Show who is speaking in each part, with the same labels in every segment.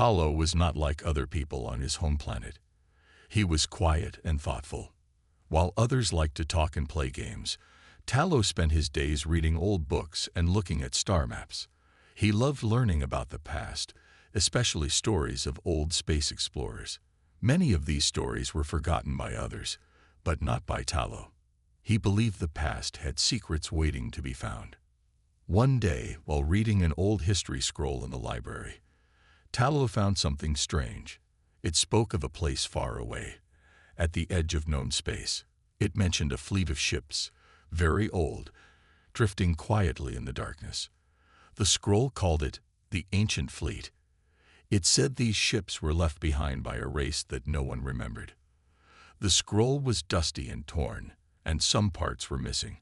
Speaker 1: Talo was not like other people on his home planet. He was quiet and thoughtful. While others liked to talk and play games, Talo spent his days reading old books and looking at star maps. He loved learning about the past, especially stories of old space explorers. Many of these stories were forgotten by others, but not by Talo. He believed the past had secrets waiting to be found. One day, while reading an old history scroll in the library, Talo found something strange. It spoke of a place far away, at the edge of known space. It mentioned a fleet of ships, very old, drifting quietly in the darkness. The scroll called it the Ancient Fleet. It said these ships were left behind by a race that no one remembered. The scroll was dusty and torn, and some parts were missing,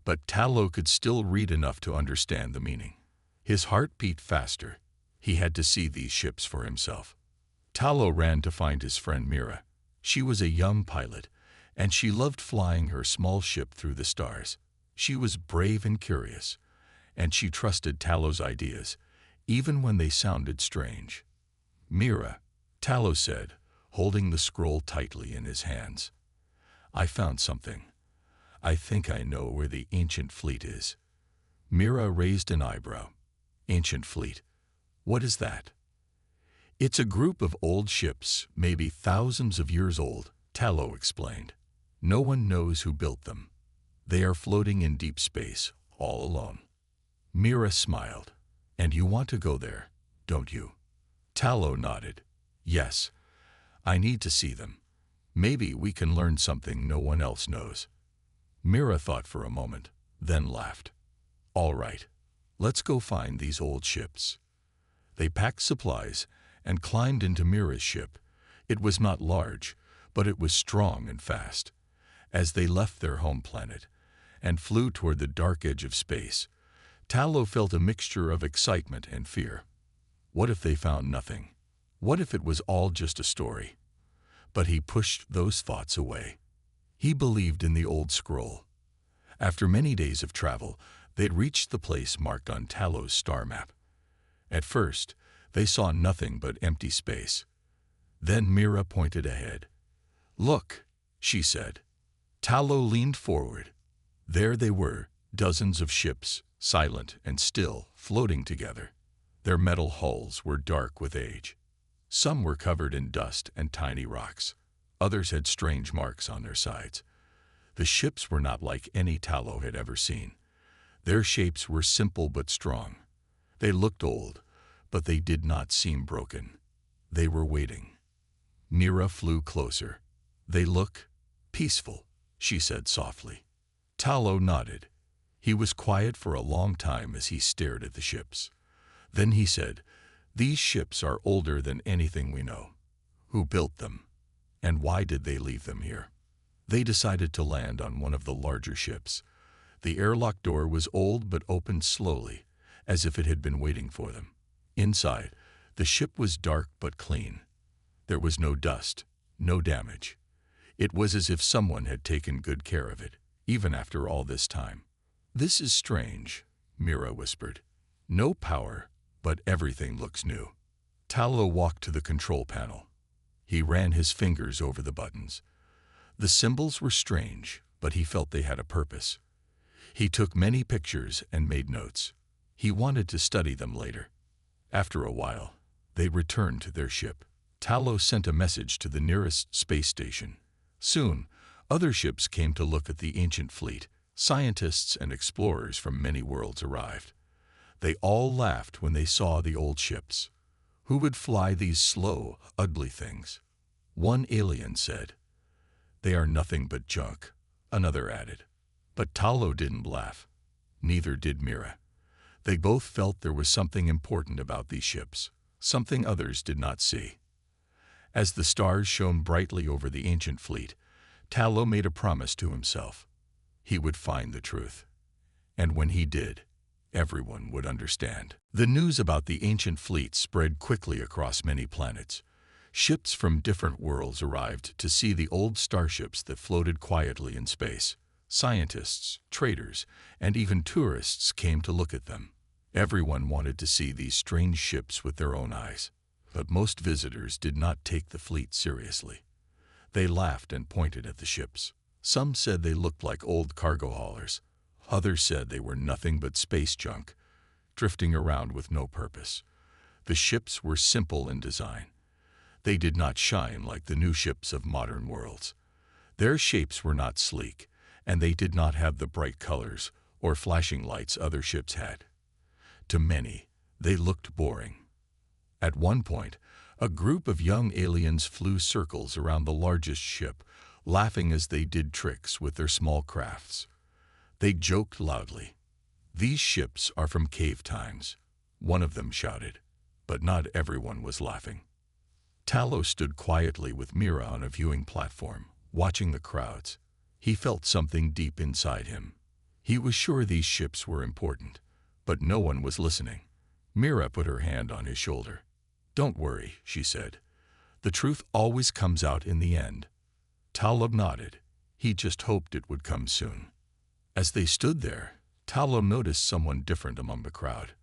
Speaker 1: but Talo could still read enough to understand the meaning. His heart beat faster. He had to see these ships for himself. Talo ran to find his friend Mira. She was a young pilot, and she loved flying her small ship through the stars. She was brave and curious, and she trusted Talo's ideas, even when they sounded strange. "Mira," Talo said, holding the scroll tightly in his hands. "I found something. I think I know where the Ancient Fleet is." Mira raised an eyebrow. "Ancient Fleet? What is that?" "It's a group of old ships, maybe thousands of years old," Talo explained. "No one knows who built them. They are floating in deep space, all alone." Mira smiled. "And you want to go there, don't you?" Talo nodded. "Yes. I need to see them. Maybe we can learn something no one else knows." Mira thought for a moment, then laughed. "All right, let's go find these old ships." They packed supplies and climbed into Mira's ship. It was not large, but it was strong and fast. As they left their home planet and flew toward the dark edge of space, Talo felt a mixture of excitement and fear. What if they found nothing? What if it was all just a story? But he pushed those thoughts away. He believed in the old scroll. After many days of travel, they'd reached the place marked on Talo's star map. At first, they saw nothing but empty space. Then Mira pointed ahead. "Look," she said. Talo leaned forward. There they were, dozens of ships, silent and still, floating together. Their metal hulls were dark with age. Some were covered in dust and tiny rocks. Others had strange marks on their sides. The ships were not like any Talo had ever seen. Their shapes were simple but strong. They looked old, but they did not seem broken. They were waiting. Mira flew closer. "They look peaceful," she said softly. Talo nodded. He was quiet for a long time as he stared at the ships. Then he said, "These ships are older than anything we know. Who built them? And why did they leave them here?" They decided to land on one of the larger ships. The airlock door was old but opened slowly, as if it had been waiting for them. Inside, the ship was dark but clean. There was no dust, no damage. It was as if someone had taken good care of it, even after all this time. "This is strange," Mira whispered. "No power, but everything looks new." Talo walked to the control panel. He ran his fingers over the buttons. The symbols were strange, but he felt they had a purpose. He took many pictures and made notes. He wanted to study them later. After a while, they returned to their ship. Talo sent a message to the nearest space station. Soon, other ships came to look at the Ancient Fleet. Scientists and explorers from many worlds arrived. They all laughed when they saw the old ships. Who would fly these slow, ugly things? One alien said. "They are nothing but junk," another added. But Talo didn't laugh. Neither did Mira. They both felt there was something important about these ships, something others did not see. As the stars shone brightly over the Ancient Fleet, Talo made a promise to himself. He would find the truth. And when he did, everyone would understand. The news about the Ancient Fleet spread quickly across many planets. Ships from different worlds arrived to see the old starships that floated quietly in space. Scientists, traders, and even tourists came to look at them. Everyone wanted to see these strange ships with their own eyes. But most visitors did not take the fleet seriously. They laughed and pointed at the ships. Some said they looked like old cargo haulers. Others said they were nothing but space junk, drifting around with no purpose. The ships were simple in design. They did not shine like the new ships of modern worlds. Their shapes were not sleek, and they did not have the bright colors or flashing lights other ships had. To many, they looked boring. At one point, a group of young aliens flew circles around the largest ship, laughing as they did tricks with their small crafts. They joked loudly. "These ships are from cave times," one of them shouted, but not everyone was laughing. Talos stood quietly with Mira on a viewing platform, watching the crowds. He felt something deep inside him. He was sure these ships were important, but no one was listening. Mira put her hand on his shoulder. "Don't worry," she said. "The truth always comes out in the end." Talo nodded. He just hoped it would come soon. As they stood there, Talo noticed someone different among the crowd.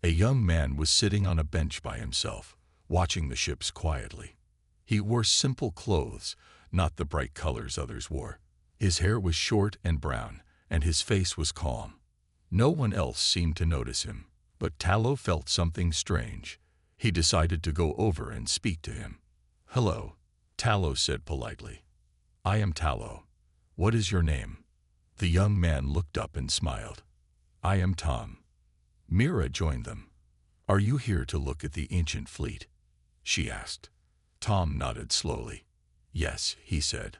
Speaker 1: A young man was sitting on a bench by himself, watching the ships quietly. He wore simple clothes, not the bright colors others wore. His hair was short and brown, and his face was calm. No one else seemed to notice him, but Talo felt something strange. He decided to go over and speak to him. "Hello," Talo said politely. "I am Talo. What is your name?" The young man looked up and smiled. "I am Tom." Mira joined them. "Are you here to look at the ancient fleet?" she asked. Tom nodded slowly. "Yes," he said.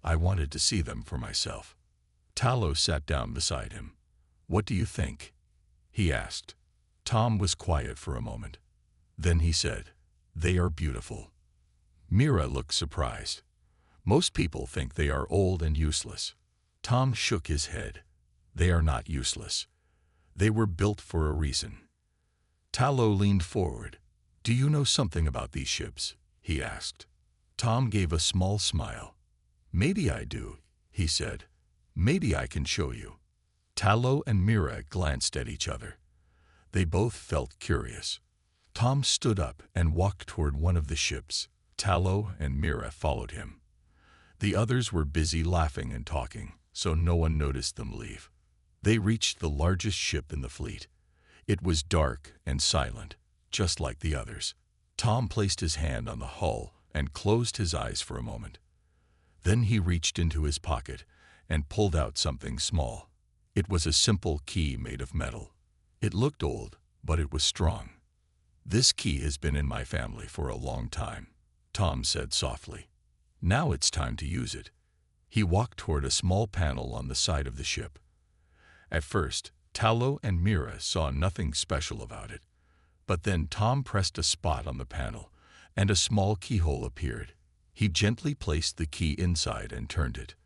Speaker 1: "I wanted to see them for myself." Talo sat down beside him. "What do you think?" he asked. Tom was quiet for a moment. Then he said, "They are beautiful." Mira looked surprised. Most people think they are old and useless. Tom shook his head. "They are not useless. They were built for a reason." Talo leaned forward. "Do you know something about these ships?" he asked. Tom gave a small smile. "Maybe I do," he said. "Maybe I can show you." Talo and Mira glanced at each other. They both felt curious. Tom stood up and walked toward one of the ships. Talo and Mira followed him. The others were busy laughing and talking, so no one noticed them leave. They reached the largest ship in the fleet. It was dark and silent, just like the others. Tom placed his hand on the hull and closed his eyes for a moment. Then he reached into his pocket and pulled out something small. It was a simple key made of metal. It looked old, but it was strong. "This key has been in my family for a long time," Tom said softly. "Now it's time to use it." He walked toward a small panel on the side of the ship. At first, Talo and Mira saw nothing special about it. But then Tom pressed a spot on the panel, and a small keyhole appeared. He gently placed the key inside and turned it.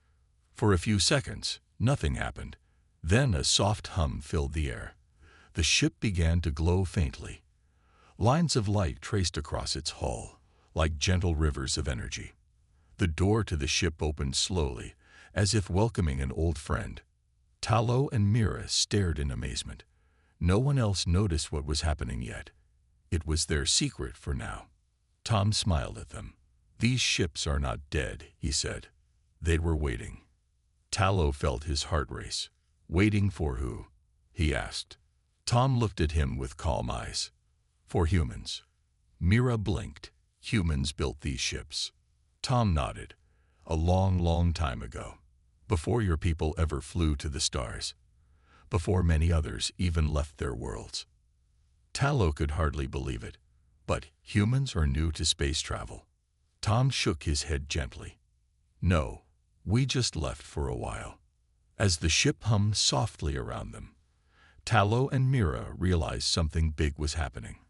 Speaker 1: For a few seconds, nothing happened. Then a soft hum filled the air. The ship began to glow faintly. Lines of light traced across its hull, like gentle rivers of energy. The door to the ship opened slowly, as if welcoming an old friend. Talo and Mira stared in amazement. No one else noticed what was happening yet. It was their secret for now. Tom smiled at them. "These ships are not dead," he said. "They were waiting." Talo felt his heart race. "Waiting for who?" he asked. Tom looked at him with calm eyes. "For humans." Mira blinked. "Humans built these ships." Tom nodded. "A long, long time ago. Before your people ever flew to the stars. Before many others even left their worlds." Talo could hardly believe it. "But humans are new to space travel." Tom shook his head gently. "No, we just left for a while." As the ship hummed softly around them, Talo and Mira realized something big was happening.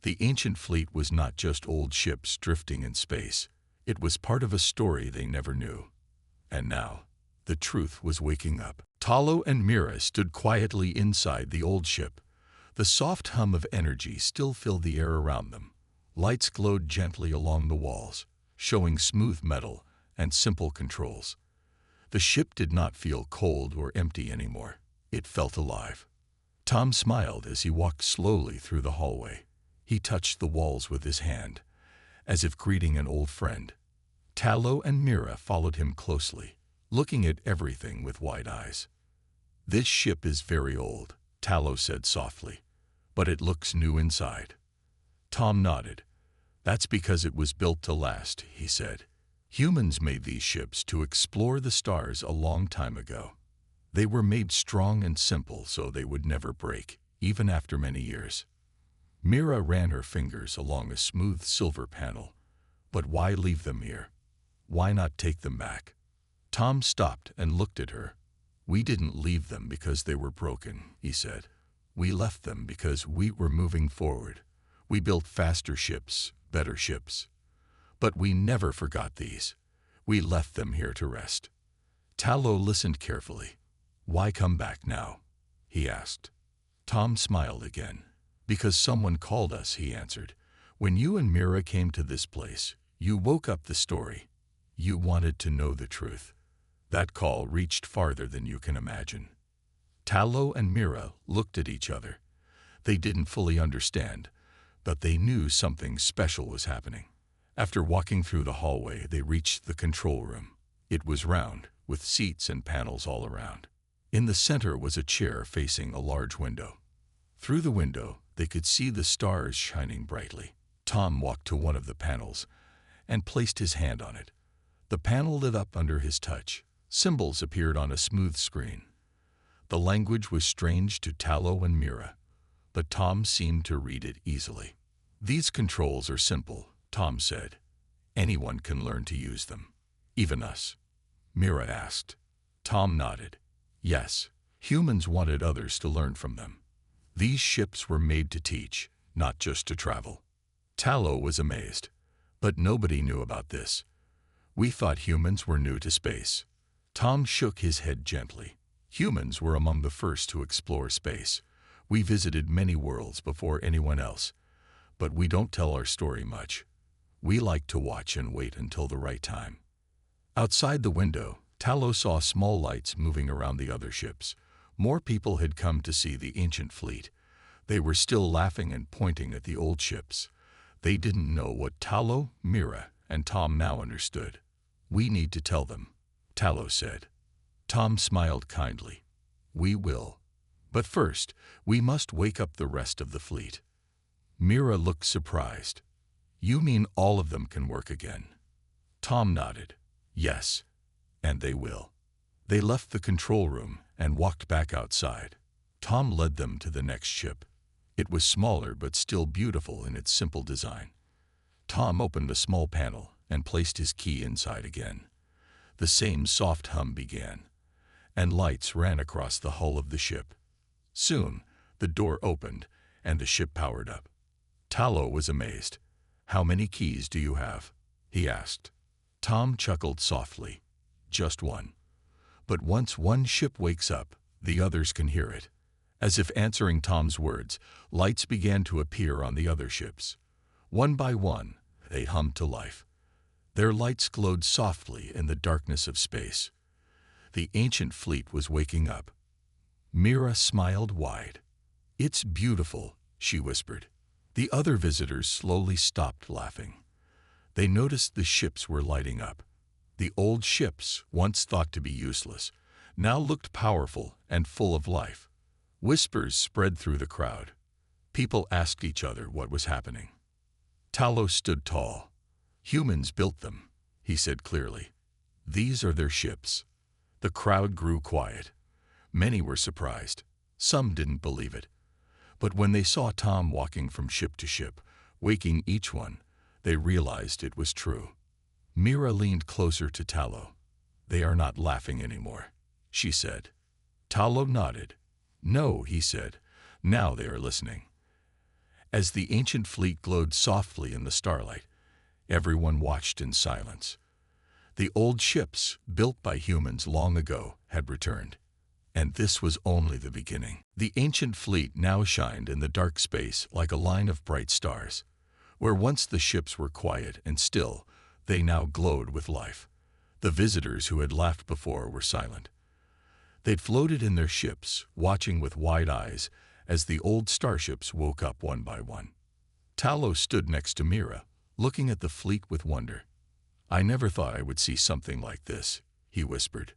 Speaker 1: The ancient fleet was not just old ships drifting in space. It was part of a story they never knew. And now, the truth was waking up. Talo and Mira stood quietly inside the old ship. The soft hum of energy still filled the air around them. Lights glowed gently along the walls, showing smooth metal and simple controls. The ship did not feel cold or empty anymore. It felt alive. Tom smiled as he walked slowly through the hallway. He touched the walls with his hand, as if greeting an old friend. Tallow and Mira followed him closely, looking at everything with wide eyes. "This ship is very old," Tallow said softly, "but it looks new inside." Tom nodded. "That's because it was built to last," he said. "Humans made these ships to explore the stars a long time ago. They were made strong and simple so they would never break, even after many years." Mira ran her fingers along a smooth silver panel. "But why leave them here? Why not take them back?" Tom stopped and looked at her. "We didn't leave them because they were broken," he said. "We left them because we were moving forward. We built faster ships, better ships. But we never forgot these. We left them here to rest." Tallow listened carefully. "Why come back now?" he asked. Tom smiled again. "Because someone called us," he answered. "When you and Mira came to this place, you woke up the story. You wanted to know the truth. That call reached farther than you can imagine." Tallow and Mira looked at each other. They didn't fully understand, but they knew something special was happening. After walking through the hallway, they reached the control room. It was round, with seats and panels all around. In the center was a chair facing a large window. Through the window, they could see the stars shining brightly. Tom walked to one of the panels and placed his hand on it. The panel lit up under his touch. Symbols appeared on a smooth screen. The language was strange to Tallow and Mira, but Tom seemed to read it easily. "These controls are simple," Tom said. "Anyone can learn to use them. Even us." Mira asked. Tom nodded. "Yes, humans wanted others to learn from them. These ships were made to teach, not just to travel." Tallow was amazed. "But nobody knew about this. We thought humans were new to space." Tom shook his head gently. "Humans were among the first to explore space. We visited many worlds before anyone else. But we don't tell our story much. We like to watch and wait until the right time." Outside the window, Tallow saw small lights moving around the other ships. More people had come to see the ancient fleet. They were still laughing and pointing at the old ships. They didn't know what Tallow, Mira, and Tom now understood. "We need to tell them," Tallow said. Tom smiled kindly. "We will. But first, we must wake up the rest of the fleet." Mira looked surprised. "You mean all of them can work again?" Tom nodded. "Yes, and they will." They left the control room and walked back outside. Tom led them to the next ship. It was smaller but still beautiful in its simple design. Tom opened a small panel and placed his key inside again. The same soft hum began, and lights ran across the hull of the ship. Soon, the door opened and the ship powered up. Tallow was amazed. "How many keys do you have?" he asked. Tom chuckled softly. "Just one. But once one ship wakes up, the others can hear it." As if answering Tom's words, lights began to appear on the other ships. One by one, they hummed to life. Their lights glowed softly in the darkness of space. The ancient fleet was waking up. Mira smiled wide. "It's beautiful," she whispered. The other visitors slowly stopped laughing. They noticed the ships were lighting up. The old ships, once thought to be useless, now looked powerful and full of life. Whispers spread through the crowd. People asked each other what was happening. Tallow stood tall. "Humans built them," he said clearly. "These are their ships." The crowd grew quiet. Many were surprised. Some didn't believe it. But when they saw Tom walking from ship to ship, waking each one, they realized it was true. Mira leaned closer to Tallow. "They are not laughing anymore," she said. Tallow nodded. "No," he said. "Now they are listening." As the ancient fleet glowed softly in the starlight, everyone watched in silence. The old ships, built by humans long ago, had returned. And this was only the beginning. The ancient fleet now shined in the dark space like a line of bright stars. Where once the ships were quiet and still, they now glowed with life. The visitors who had laughed before were silent. They'd floated in their ships, watching with wide eyes as the old starships woke up one by one. Talos stood next to Mira, looking at the fleet with wonder. "I never thought I would see something like this," he whispered.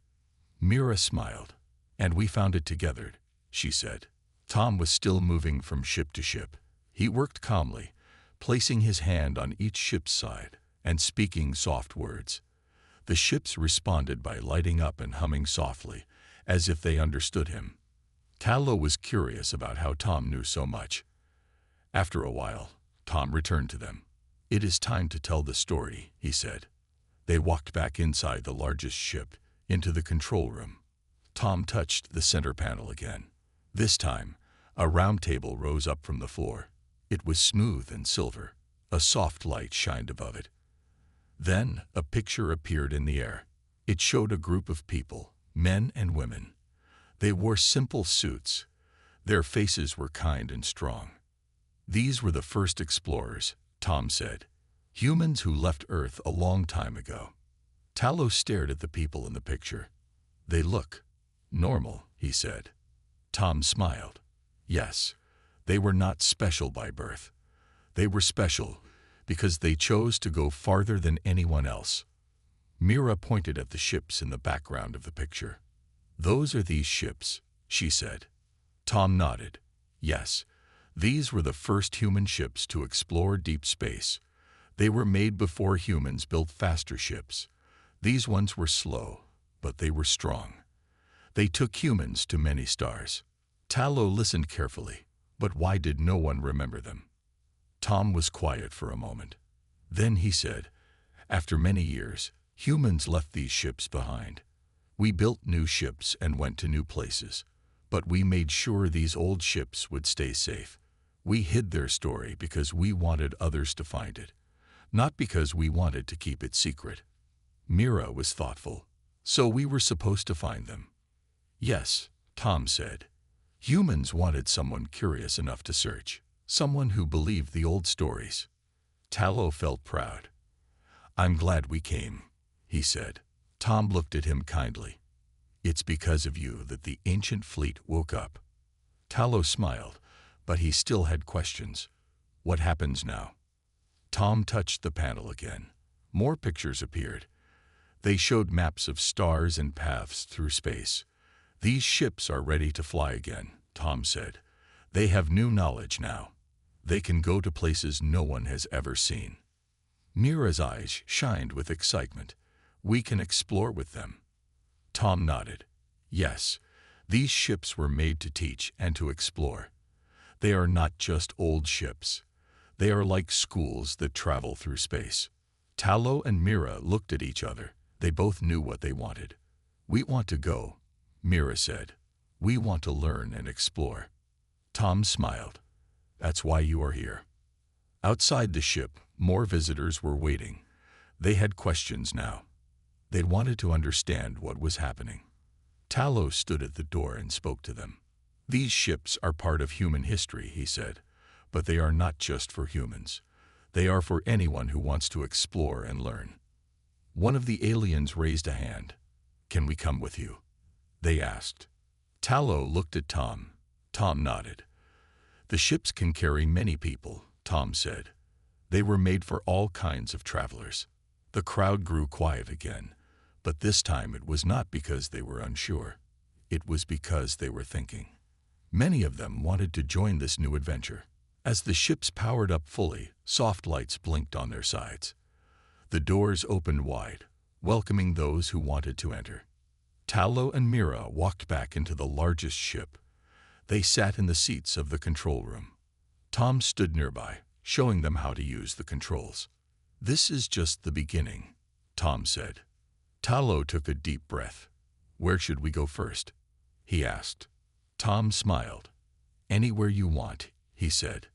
Speaker 1: Mira smiled. "And we found it together," she said. Tom was still moving from ship to ship. He worked calmly, placing his hand on each ship's side and speaking soft words. The ships responded by lighting up and humming softly, as if they understood him. Talo was curious about how Tom knew so much. After a while, Tom returned to them. "It is time to tell the story," he said. They walked back inside the largest ship, into the control room. Tom touched the center panel again. This time, a round table rose up from the floor. It was smooth and silver. A soft light shined above it. Then a picture appeared in the air. It showed a group of people, men and women. They wore simple suits. Their faces were kind and strong. "These were the first explorers," Tom said. "Humans who left Earth a long time ago." Talos stared at the people in the picture. "They look normal," he said. Tom smiled. "Yes, they were not special by birth. They were special because they chose to go farther than anyone else." Mira pointed at the ships in the background of the picture. "Those are these ships," she said. Tom nodded. "Yes, these were the first human ships to explore deep space. They were made before humans built faster ships. These ones were slow, but they were strong. They took humans to many stars." Talo listened carefully, but why did no one remember them? Tom was quiet for a moment. Then he said, "After many years, humans left these ships behind. We built new ships and went to new places, but we made sure these old ships would stay safe. We hid their story because we wanted others to find it, not because we wanted to keep it secret." Mira was thoughtful. "So we were supposed to find them?" "Yes," Tom said. "Humans wanted someone curious enough to search, someone who believed the old stories." Talo felt proud. "I'm glad we came," he said. Tom looked at him kindly. "It's because of you that the ancient fleet woke up." Talo smiled, but he still had questions. "What happens now?" Tom touched the panel again. More pictures appeared. They showed maps of stars and paths through space. "These ships are ready to fly again," Tom said. "They have new knowledge now. They can go to places no one has ever seen." Mira's eyes shined with excitement. "We can explore with them." Tom nodded. "Yes, these ships were made to teach and to explore. They are not just old ships. They are like schools that travel through space." Talo and Mira looked at each other. They both knew what they wanted. "We want to go," Mira said. "We want to learn and explore." Tom smiled. "That's why you are here." Outside the ship, more visitors were waiting. They had questions now. They wanted to understand what was happening. Talos stood at the door and spoke to them. "These ships are part of human history," he said, "but they are not just for humans. They are for anyone who wants to explore and learn." One of the aliens raised a hand. "Can we come with you?" they asked. Talo looked at Tom. Tom nodded. "The ships can carry many people," Tom said. "They were made for all kinds of travelers." The crowd grew quiet again, but this time it was not because they were unsure. It was because they were thinking. Many of them wanted to join this new adventure. As the ships powered up fully, soft lights blinked on their sides. The doors opened wide, welcoming those who wanted to enter. Talo and Mira walked back into the largest ship. They sat in the seats of the control room. Tom stood nearby, showing them how to use the controls. "This is just the beginning," Tom said. Talo took a deep breath. "Where should we go first?" he asked. Tom smiled. "Anywhere you want," he said.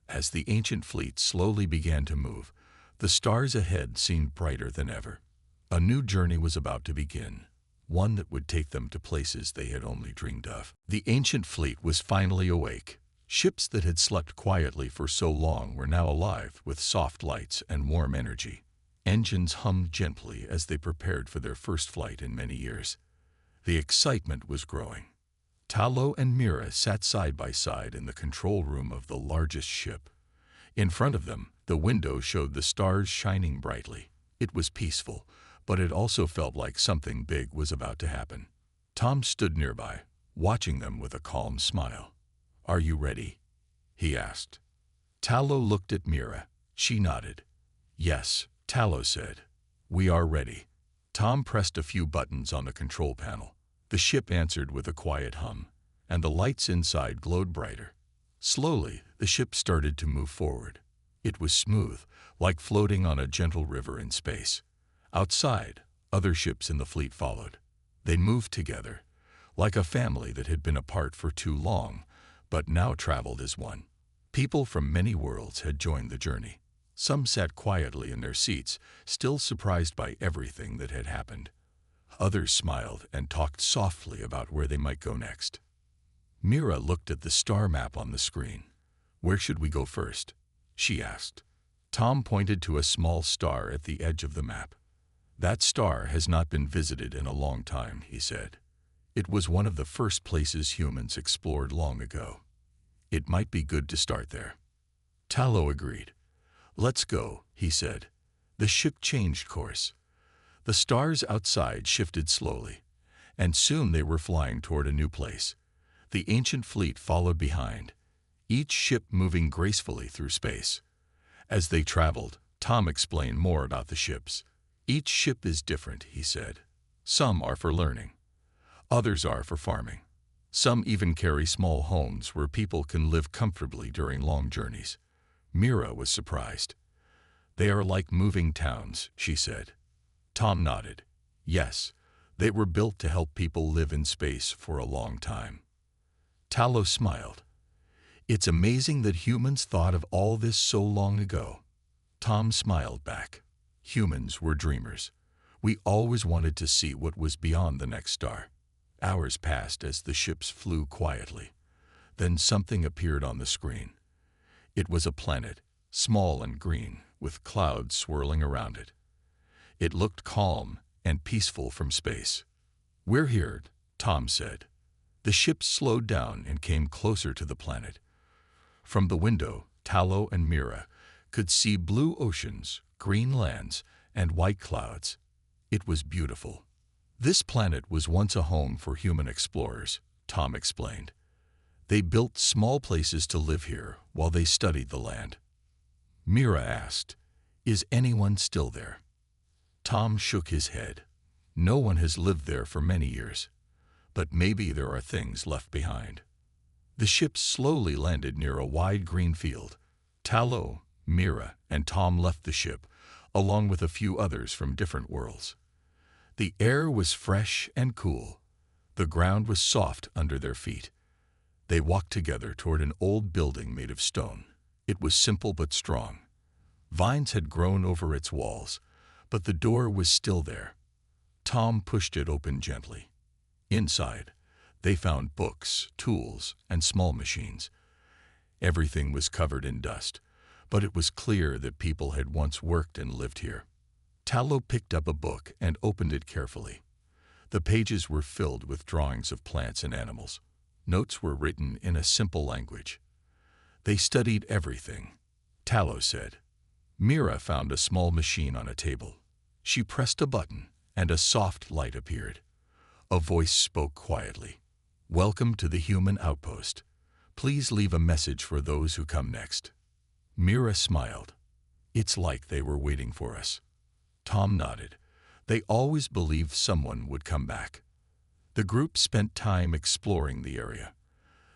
Speaker 1: As the ancient fleet slowly began to move, the stars ahead seemed brighter than ever. A new journey was about to begin, one that would take them to places they had only dreamed of. The ancient fleet was finally awake. Ships that had slept quietly for so long were now alive with soft lights and warm energy. Engines hummed gently as they prepared for their first flight in many years. The excitement was growing. Talo and Mira sat side by side in the control room of the largest ship. In front of them, the window showed the stars shining brightly. It was peaceful, but it also felt like something big was about to happen. Tom stood nearby, watching them with a calm smile. "Are you ready?" he asked. Tallow looked at Mira. She nodded. "Yes," Tallow said. "We are ready." Tom pressed a few buttons on the control panel. The ship answered with a quiet hum, and the lights inside glowed brighter. Slowly, the ship started to move forward. It was smooth, like floating on a gentle river in space. Outside, other ships in the fleet followed. They moved together, like a family that had been apart for too long, but now traveled as one. People from many worlds had joined the journey. Some sat quietly in their seats, still surprised by everything that had happened. Others smiled and talked softly about where they might go next. Mira looked at the star map on the screen. "Where should we go first?" she asked. Tom pointed to a small star at the edge of the map. "That star has not been visited in a long time," he said. "It was one of the first places humans explored long ago. It might be good to start there." Tallow agreed. "Let's go," he said. The ship changed course. The stars outside shifted slowly, and soon they were flying toward a new place. The ancient fleet followed behind, each ship moving gracefully through space. As they traveled, Tom explained more about the ships. "Each ship is different," he said. "Some are for learning. Others are for farming. Some even carry small homes where people can live comfortably during long journeys." Mira was surprised. "They are like moving towns," she said. Tom nodded. "Yes, they were built to help people live in space for a long time." Tallow smiled. "It's amazing that humans thought of all this so long ago." Tom smiled back. "Humans were dreamers. We always wanted to see what was beyond the next star." Hours passed as the ships flew quietly. Then something appeared on the screen. It was a planet, small and green, with clouds swirling around it. It looked calm and peaceful from space. "We're here," Tom said. The ship slowed down and came closer to the planet. From the window, Tallow and Mira could see blue oceans, green lands, and white clouds. It was beautiful. "This planet was once a home for human explorers," Tom explained. "They built small places to live here while they studied the land." Mira asked, "Is anyone still there?" Tom shook his head. "No one has lived there for many years, but maybe there are things left behind." The ship slowly landed near a wide green field. Tallow, Mira, and Tom left the ship, along with a few others from different worlds. The air was fresh and cool. The ground was soft under their feet. They walked together toward an old building made of stone. It was simple but strong. Vines had grown over its walls, but the door was still there. Tom pushed it open gently. Inside, they found books, tools, and small machines. Everything was covered in dust, but it was clear that people had once worked and lived here. Tallow picked up a book and opened it carefully. The pages were filled with drawings of plants and animals. Notes were written in a simple language. They studied everything, Tallow said. Mira found a small machine on a table. She pressed a button, and a soft light appeared. A voice spoke quietly. "Welcome to the human outpost. Please leave a message for those who come next." Mira smiled. "It's like they were waiting for us." Tom nodded. They always believed someone would come back. The group spent time exploring the area.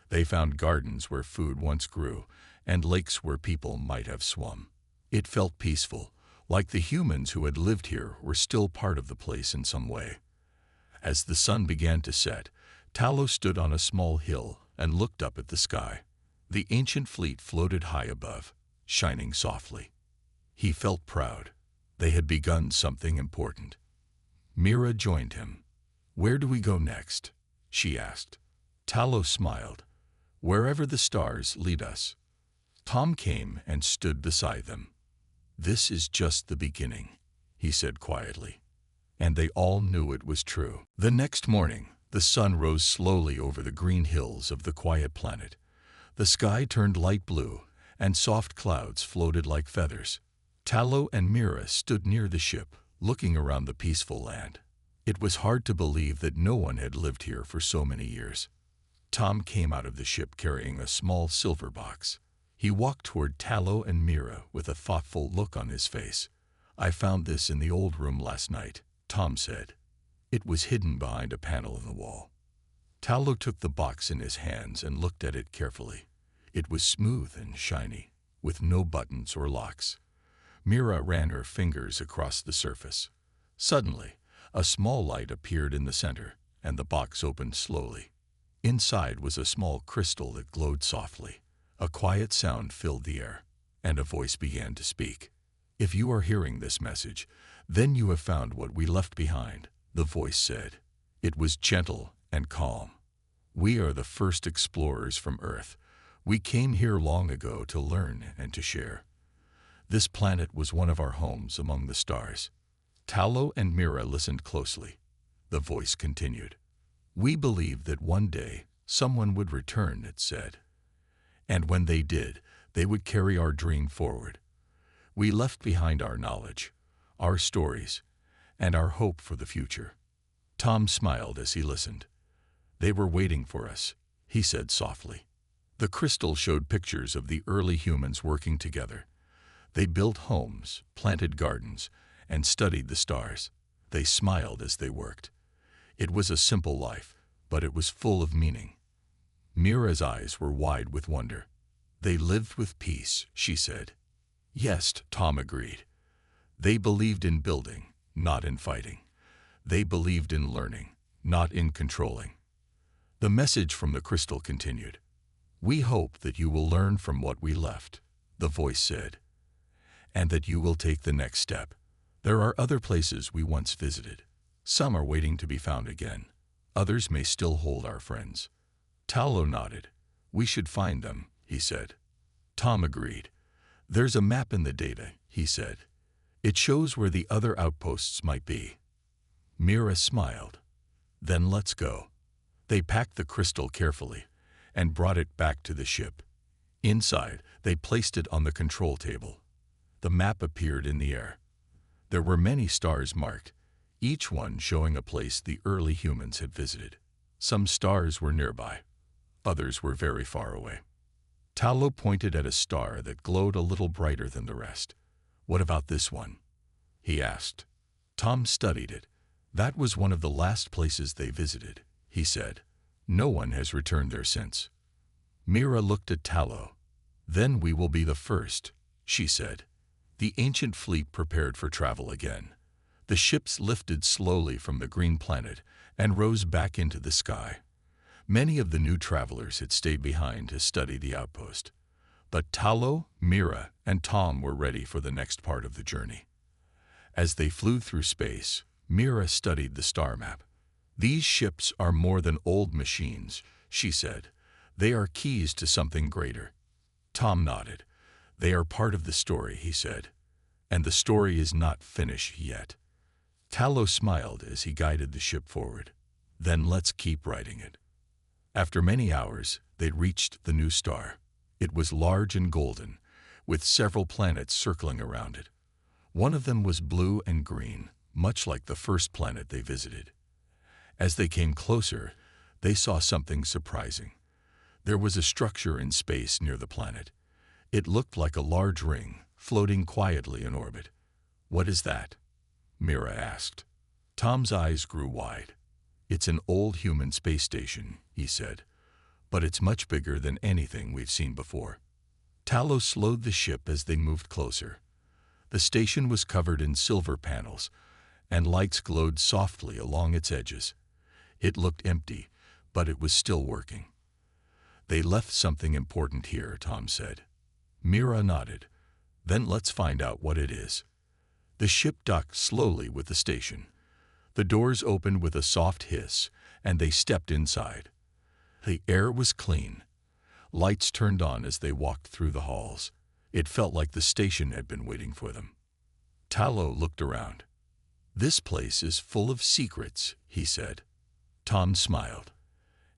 Speaker 1: They found gardens where food once grew, and lakes where people might have swum. It felt peaceful, like the humans who had lived here were still part of the place in some way. As the sun began to set, Tallow stood on a small hill and looked up at the sky. The ancient fleet floated high above, shining softly. He felt proud. They had begun something important. Mira joined him. "Where do we go next?" she asked. Tallow smiled. "Wherever the stars lead us." Tom came and stood beside them. "This is just the beginning," he said quietly. And they all knew it was true. The next morning, the sun rose slowly over the green hills of the quiet planet. The sky turned light blue, and soft clouds floated like feathers. Tallow and Mira stood near the ship, looking around the peaceful land. It was hard to believe that no one had lived here for so many years. Tom came out of the ship carrying a small silver box. He walked toward Tallow and Mira with a thoughtful look on his face. "I found this in the old room last night," Tom said. It was hidden behind a panel in the wall. Tallow took the box in his hands and looked at it carefully. It was smooth and shiny, with no buttons or locks. Mira ran her fingers across the surface. Suddenly, a small light appeared in the center, and the box opened slowly. Inside was a small crystal that glowed softly. A quiet sound filled the air, and a voice began to speak. "If you are hearing this message, then you have found what we left behind," the voice said. It was gentle and calm. "We are the first explorers from Earth. We came here long ago to learn and to share. This planet was one of our homes among the stars." Tallow and Mira listened closely. The voice continued. "We believed that one day someone would return," it said. "And when they did, they would carry our dream forward. We left behind our knowledge, our stories, and our hope for the future." Tom smiled as he listened. "They were waiting for us," he said softly. The crystal showed pictures of the early humans working together. They built homes, planted gardens, and studied the stars. They smiled as they worked. It was a simple life, but it was full of meaning. Mira's eyes were wide with wonder. "They lived with peace," she said. "Yes," Tom agreed. "They believed in building, not in fighting. They believed in learning, not in controlling." The message from the crystal continued. "We hope that you will learn from what we left," the voice said, "and that you will take the next step. There are other places we once visited. Some are waiting to be found again. Others may still hold our friends." Tallow nodded. "We should find them," he said. Tom agreed. "There's a map in the data," he said. "It shows where the other outposts might be." Mira smiled. "Then let's go." They packed the crystal carefully and brought it back to the ship. Inside, they placed it on the control table. The map appeared in the air. There were many stars marked, each one showing a place the early humans had visited. Some stars were nearby. Others were very far away. Tallow pointed at a star that glowed a little brighter than the rest. "What about this one?" he asked. Tom studied it. "That was one of the last places they visited," he said. "No one has returned there since." Mira looked at Tallow. "Then we will be the first," she said. The ancient fleet prepared for travel again. The ships lifted slowly from the green planet and rose back into the sky. Many of the new travelers had stayed behind to study the outpost. But Tallow, Mira, and Tom were ready for the next part of the journey. As they flew through space, Mira studied the star map. "These ships are more than old machines," she said. "They are keys to something greater." Tom nodded. "They are part of the story," he said. "And the story is not finished yet." Tallow smiled as he guided the ship forward. "Then let's keep writing it." After many hours, they reached the new star. It was large and golden, with several planets circling around it. One of them was blue and green, much like the first planet they visited. As they came closer, they saw something surprising. There was a structure in space near the planet. It looked like a large ring, floating quietly in orbit. "What is that?" Mira asked. Tom's eyes grew wide. "It's an old human space station," he said, "but it's much bigger than anything we've seen before." Tallow slowed the ship as they moved closer. The station was covered in silver panels, and lights glowed softly along its edges. It looked empty, but it was still working. "They left something important here," Tom said. Mira nodded. "Then let's find out what it is." The ship docked slowly with the station. The doors opened with a soft hiss, and they stepped inside. The air was clean. Lights turned on as they walked through the halls. It felt like the station had been waiting for them. Tallow looked around. "This place is full of secrets," he said. Tom smiled.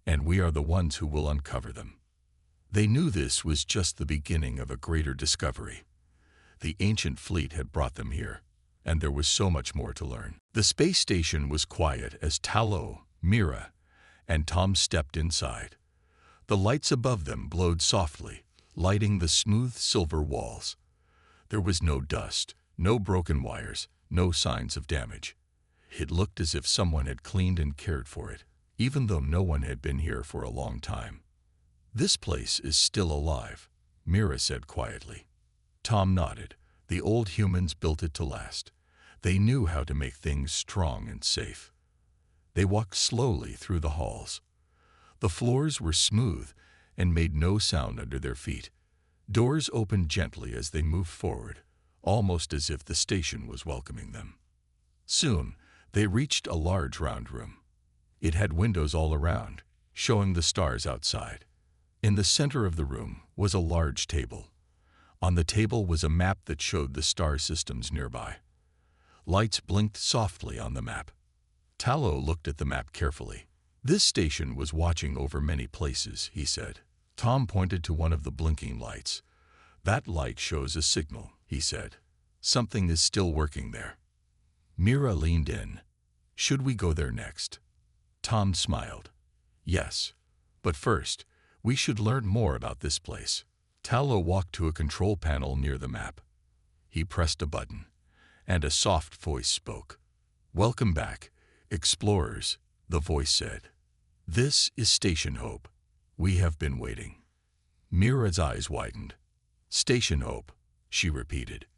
Speaker 1: "And we are the ones who will uncover them." They knew this was just the beginning of a greater discovery. The ancient fleet had brought them here, and there was so much more to learn. The space station was quiet as Tallow, Mira, and Tom stepped inside. The lights above them glowed softly, lighting the smooth silver walls. There was no dust, no broken wires, no signs of damage. It looked as if someone had cleaned and cared for it, even though no one had been here for a long time. "This place is still alive," Mira said quietly. Tom nodded. The old humans built it to last. They knew how to make things strong and safe. They walked slowly through the halls. The floors were smooth and made no sound under their feet. Doors opened gently as they moved forward, almost as if the station was welcoming them. Soon, they reached a large round room. It had windows all around, showing the stars outside. In the center of the room was a large table. On the table was a map that showed the star systems nearby. Lights blinked softly on the map. Tallow looked at the map carefully. "This station was watching over many places," he said. Tom pointed to one of the blinking lights. "That light shows a signal," he said. "Something is still working there." Mira leaned in. "Should we go there next?" Tom smiled. "Yes, but first, we should learn more about this place." Tallow walked to a control panel near the map. He pressed a button, and a soft voice spoke. "Welcome back, explorers," the voice said. "This is Station Hope. We have been waiting." Mira's eyes widened. "Station Hope," she repeated.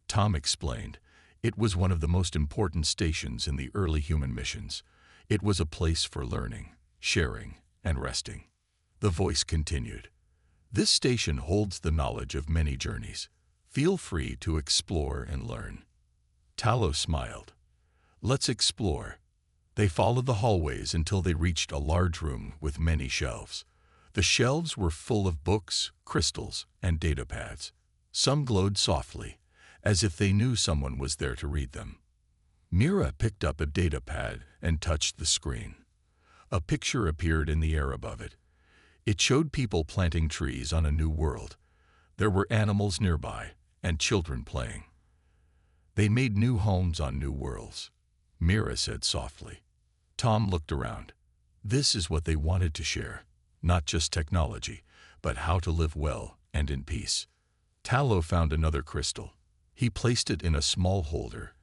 Speaker 1: Tom explained. It was one of the most important stations in the early human missions. It was a place for learning, sharing, and resting. The voice continued. "This station holds the knowledge of many journeys. Feel free to explore and learn." Tallow smiled. "Let's explore." They followed the hallways until they reached a large room with many shelves. The shelves were full of books, crystals, and data pads. Some glowed softly, as if they knew someone was there to read them. Mira picked up a data pad and touched the screen. A picture appeared in the air above it. It showed people planting trees on a new world. There were animals nearby and children playing. They made new homes on new worlds, Mira said softly. Tom looked around. This is what they wanted to share, not just technology, but how to live well and in peace. Tallow found another crystal. He placed it in a small holder,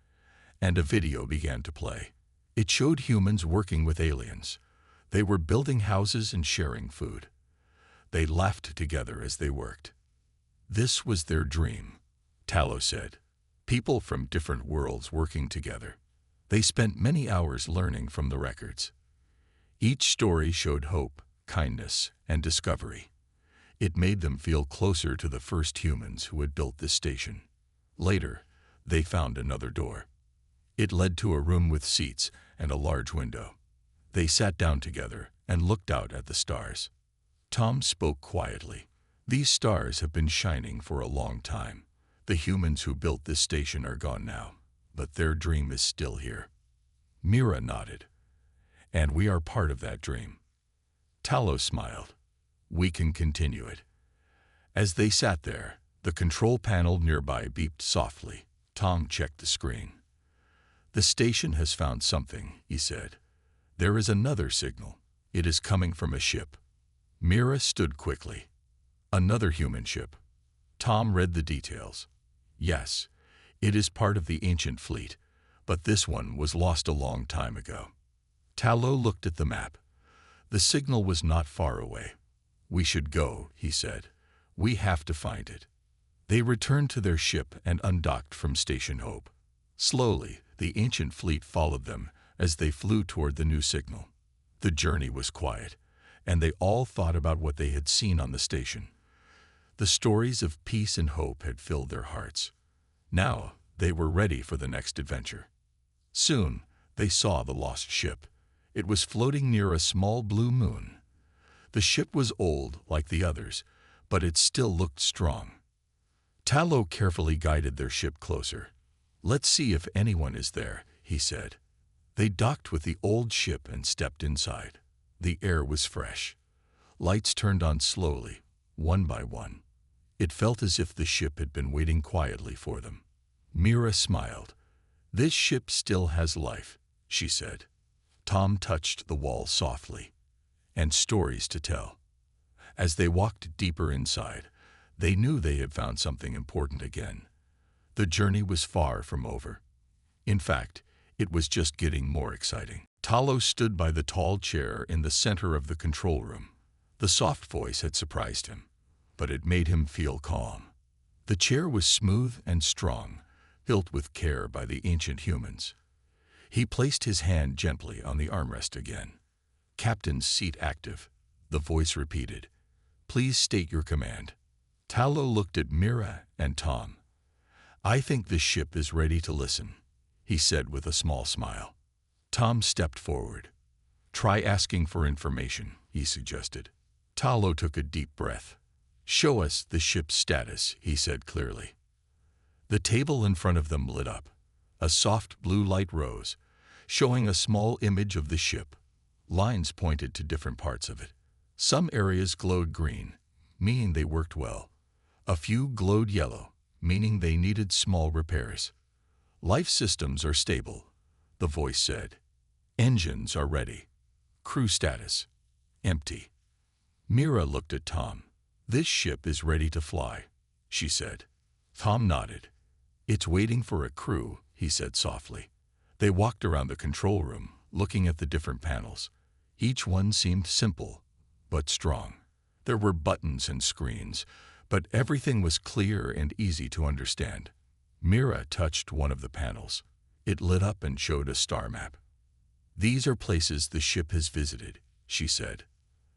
Speaker 1: and a video began to play. It showed humans working with aliens. They were building houses and sharing food. They laughed together as they worked. "This was their dream," Tallow said. "People from different worlds working together." They spent many hours learning from the records. Each story showed hope, kindness, and discovery. It made them feel closer to the first humans who had built this station. Later, they found another door. It led to a room with seats and a large window. They sat down together and looked out at the stars. Tom spoke quietly. "These stars have been shining for a long time. The humans who built this station are gone now, but their dream is still here." Mira nodded. "And we are part of that dream." Tallow smiled. "We can continue it." As they sat there, the control panel nearby beeped softly. Tom checked the screen. "The station has found something," he said. "There is another signal. It is coming from a ship." Mira stood quickly. "Another human ship." Tom read the details. "Yes, it is part of the ancient fleet, but this one was lost a long time ago." Tallow looked at the map. The signal was not far away. "We should go," he said. "We have to find it." They returned to their ship and undocked from Station Hope. Slowly, the ancient fleet followed them as they flew toward the new signal. The journey was quiet, and they all thought about what they had seen on the station. The stories of peace and hope had filled their hearts. Now, they were ready for the next adventure. Soon, they saw the lost ship. It was floating near a small blue moon. The ship was old, like the others, but it still looked strong. Tallow carefully guided their ship closer. "Let's see if anyone is there," he said. They docked with the old ship and stepped inside. The air was fresh. Lights turned on slowly. one by one. It felt as if the ship had been waiting quietly for them. Mira smiled. "This ship still has life," she said. Tom touched the wall softly. "And stories to tell." As they walked deeper inside, they knew they had found something important again. The journey was far from over. In fact, it was just getting more exciting. Talos stood by the tall chair in the center of the control room. The soft voice had surprised him, but it made him feel calm. The chair was smooth and strong, built with care by the ancient humans. He placed his hand gently on the armrest again. "Captain's seat active," the voice repeated. "Please state your command." Talo looked at Mira and Tom. "I think the ship is ready to listen," he said with a small smile. Tom stepped forward. "Try asking for information," he suggested. Talo took a deep breath. "Show us the ship's status," he said clearly. The table in front of them lit up. A soft blue light rose, showing a small image of the ship. Lines pointed to different parts of it. Some areas glowed green, meaning they worked well. A few glowed yellow, meaning they needed small repairs. "Life systems are stable," the voice said. "Engines are ready. Crew status: empty." Mira looked at Tom. "This ship is ready to fly," she said. Tom nodded. "It's waiting for a crew," he said softly. They walked around the control room, looking at the different panels. Each one seemed simple, but strong. There were buttons and screens, but everything was clear and easy to understand. Mira touched one of the panels. It lit up and showed a star map. "These are places the ship has visited," she said.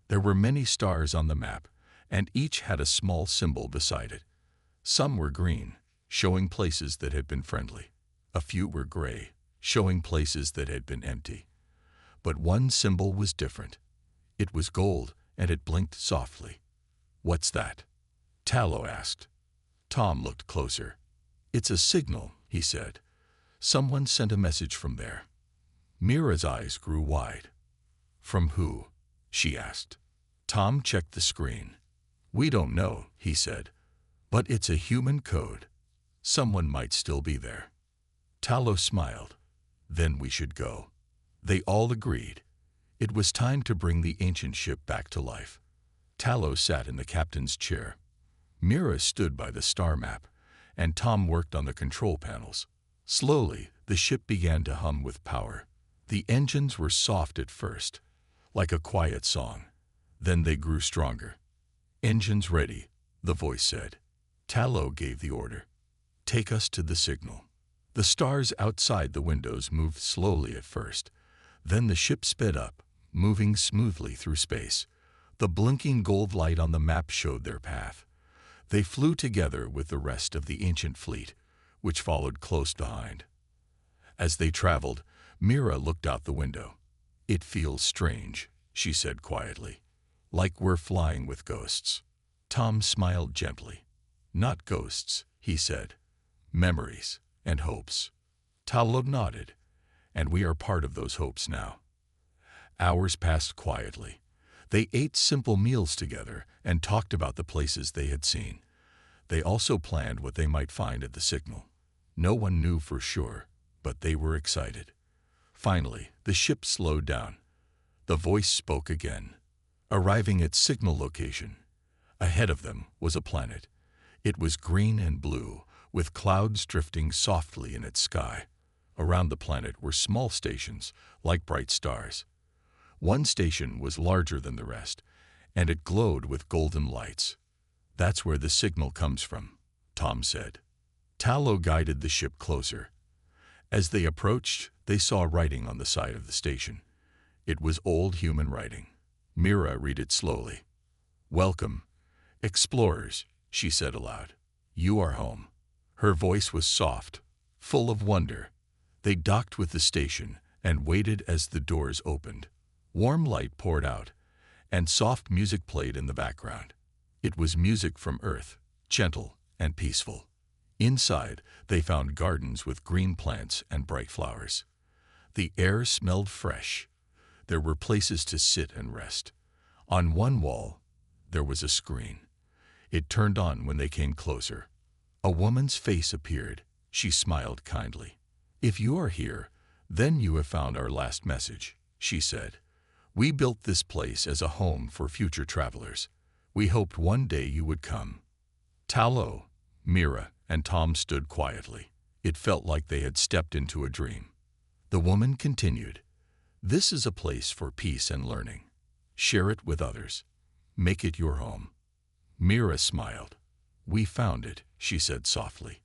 Speaker 1: There were many stars on the map, and each had a small symbol beside it. Some were green, showing places that had been friendly. A few were gray, showing places that had been empty. But one symbol was different. It was gold, and it blinked softly. "What's that?" Talo asked. Tom looked closer. "It's a signal," he said. "Someone sent a message from there." Mira's eyes grew wide. "From who?" she asked. Tom checked the screen. "We don't know," he said. "But it's a human code. Someone might still be there." Talo smiled. "Then we should go." They all agreed. It was time to bring the ancient ship back to life. Talo sat in the captain's chair. Mira stood by the star map, and Tom worked on the control panels. Slowly, the ship began to hum with power. The engines were soft at first, like a quiet song. Then they grew stronger. "Engines ready," the voice said. Talo gave the order. "Take us to the signal." The stars outside the windows moved slowly at first. Then the ship sped up, moving smoothly through space. The blinking gold light on the map showed their path. They flew together with the rest of the ancient fleet, which followed close behind. As they traveled, Mira looked out the window. "It feels strange," she said quietly. "Like we're flying with ghosts." Tom smiled gently. "Not ghosts," he said. "Memories and hopes." Talo nodded. "And we are part of those hopes now." Hours passed quietly. They ate simple meals together and talked about the places they had seen. They also planned what they might find at the signal. No one knew for sure, but they were excited. Finally, the ship slowed down. The voice spoke again. Arriving at signal location, ahead of them was a planet. It was green and blue, with clouds drifting softly in its sky. Around the planet were small stations, like bright stars. One station was larger than the rest, and it glowed with golden lights. "That's where the signal comes from," Tom said. Talo guided the ship closer. As they approached, they saw writing on the side of the station. It was old human writing. Mira read it slowly. "Welcome, explorers," she said aloud. "You are home." Her voice was soft, full of wonder. They docked with the station and waited as the doors opened. Warm light poured out, and soft music played in the background. It was music from Earth, gentle and peaceful. Inside, they found gardens with green plants and bright flowers. The air smelled fresh. There were places to sit and rest. On one wall, there was a screen. It turned on when they came closer. A woman's face appeared. She smiled kindly. "If you are here, then you have found our last message," she said. "We built this place as a home for future travelers. We hoped one day you would come." Talo, Mira, and Tom stood quietly. It felt like they had stepped into a dream. The woman continued, "This is a place for peace and learning. Share it with others. Make it your home." Mira smiled. "We found it," she said softly.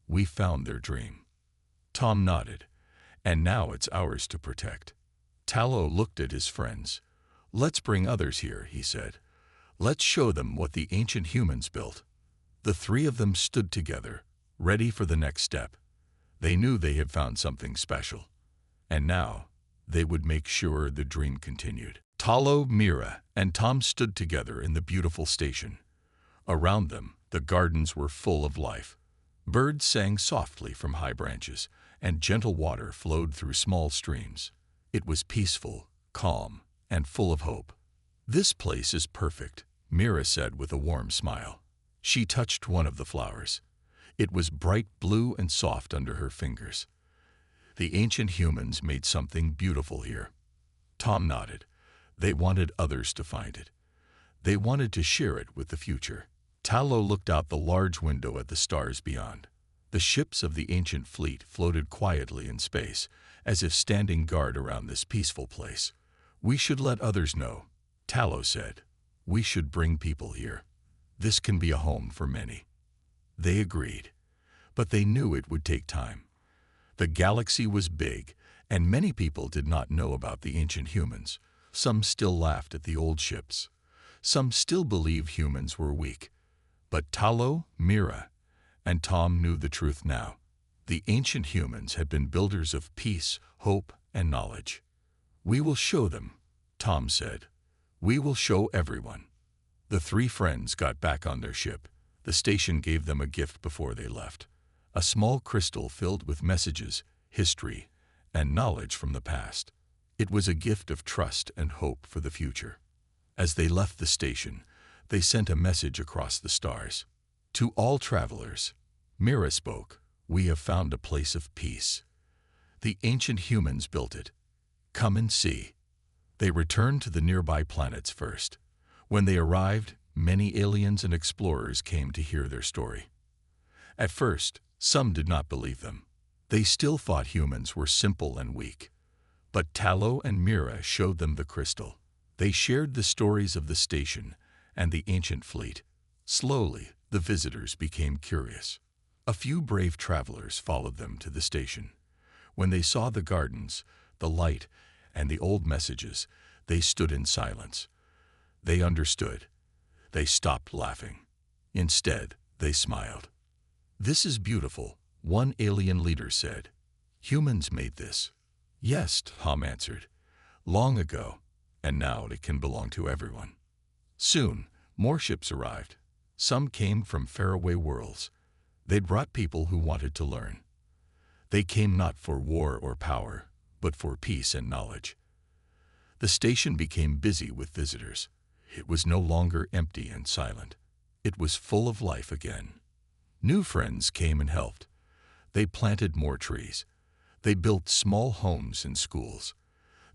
Speaker 1: "We found their dream." Tom nodded. "And now it's ours to protect." Talo looked at his friends. "Let's bring others here," he said. "Let's show them what the ancient humans built." The three of them stood together, ready for the next step. They knew they had found something special. And now, they would make sure the dream continued. Talo, Mira, and Tom stood together in the beautiful station. Around them, the gardens were full of life. Birds sang softly from high branches, and gentle water flowed through small streams. It was peaceful, calm, and full of hope. "This place is perfect," Mira said with a warm smile. She touched one of the flowers. It was bright blue and soft under her fingers. The ancient humans made something beautiful here. Tom nodded. They wanted others to find it. They wanted to share it with the future. Talo looked out the large window at the stars beyond. The ships of the ancient fleet floated quietly in space, as if standing guard around this peaceful place. "We should let others know," Talo said. "We should bring people here. This can be a home for many." They agreed, but they knew it would take time. The galaxy was big, and many people did not know about the ancient humans. Some still laughed at the old ships. Some still believed humans were weak. But Talo, Mira, and Tom knew the truth now. The ancient humans had been builders of peace, hope, and knowledge. "We will show them," Tom said. "We will show everyone." The three friends got back on their ship. The station gave them a gift before they left. A small crystal filled with messages, history, and knowledge from the past. It was a gift of trust and hope for the future. As they left the station, they sent a message across the stars. "To all travelers," Mira spoke, "we have found a place of peace. The ancient humans built it. Come and see." They returned to the nearby planets first. When they arrived, many aliens and explorers came to hear their story. At first, some did not believe them. They still thought humans were simple and weak. But Talo and Mira showed them the crystal. They shared the stories of the station and the ancient fleet. Slowly, the visitors became curious. A few brave travelers followed them to the station. When they saw the gardens, the light, and the old messages, they stood in silence. They understood. They stopped laughing. Instead, they smiled. "This is beautiful," one alien leader said. "Humans made this." "Yes," Tom answered. "Long ago, and now it can belong to everyone." Soon, more ships arrived. Some came from faraway worlds. They brought people who wanted to learn. They came not for war or power, but for peace and knowledge. The station became busy with visitors. It was no longer empty and silent. It was full of life again. New friends came and helped. They planted more trees. They built small homes and schools.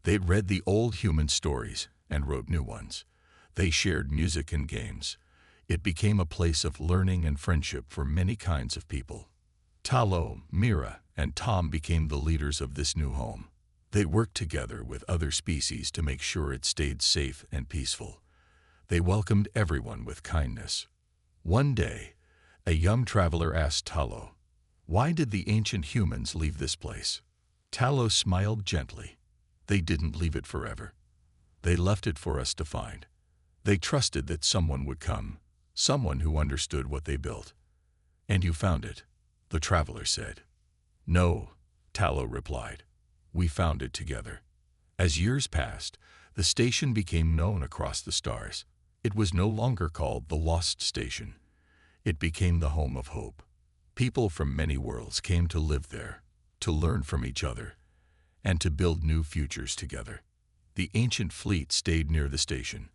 Speaker 1: They read the old human stories and wrote new ones. They shared music and games. It became a place of learning and friendship for many kinds of people. Talo, Mira, and Tom became the leaders of this new home. They worked together with other species to make sure it stayed safe and peaceful. They welcomed everyone with kindness. One day, a young traveler asked Talo, "Why did the ancient humans leave this place?" Talo smiled gently. "They didn't leave it forever. They left it for us to find. They trusted that someone would come, someone who understood what they built." "And you found it," the traveler said. "No," Talo replied. "We found it together." As years passed, the station became known across the stars. It was no longer called the Lost Station. It became the home of hope. People from many worlds came to live there, to learn from each other, and to build new futures together. The ancient fleet stayed near the station.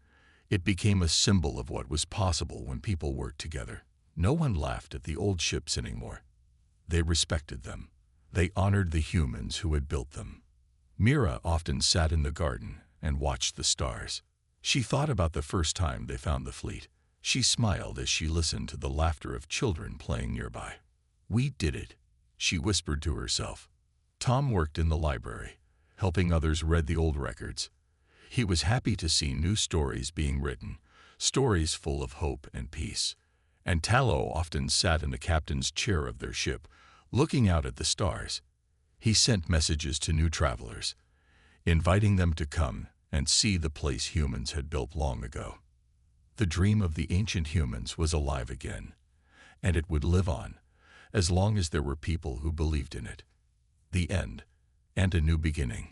Speaker 1: It became a symbol of what was possible when people worked together. No one laughed at the old ships anymore. They respected them. They honored the humans who had built them. Mira often sat in the garden and watched the stars. She thought about the first time they found the fleet. She smiled as she listened to the laughter of children playing nearby. "We did it," she whispered to herself. Tom worked in the library, helping others read the old records. He was happy to see new stories being written, stories full of hope and peace. And Tallow often sat in the captain's chair of their ship, looking out at the stars. He sent messages to new travelers, inviting them to come and see the place humans had built long ago. The dream of the ancient humans was alive again, and it would live on, as long as there were people who believed in it. The end, and a new beginning.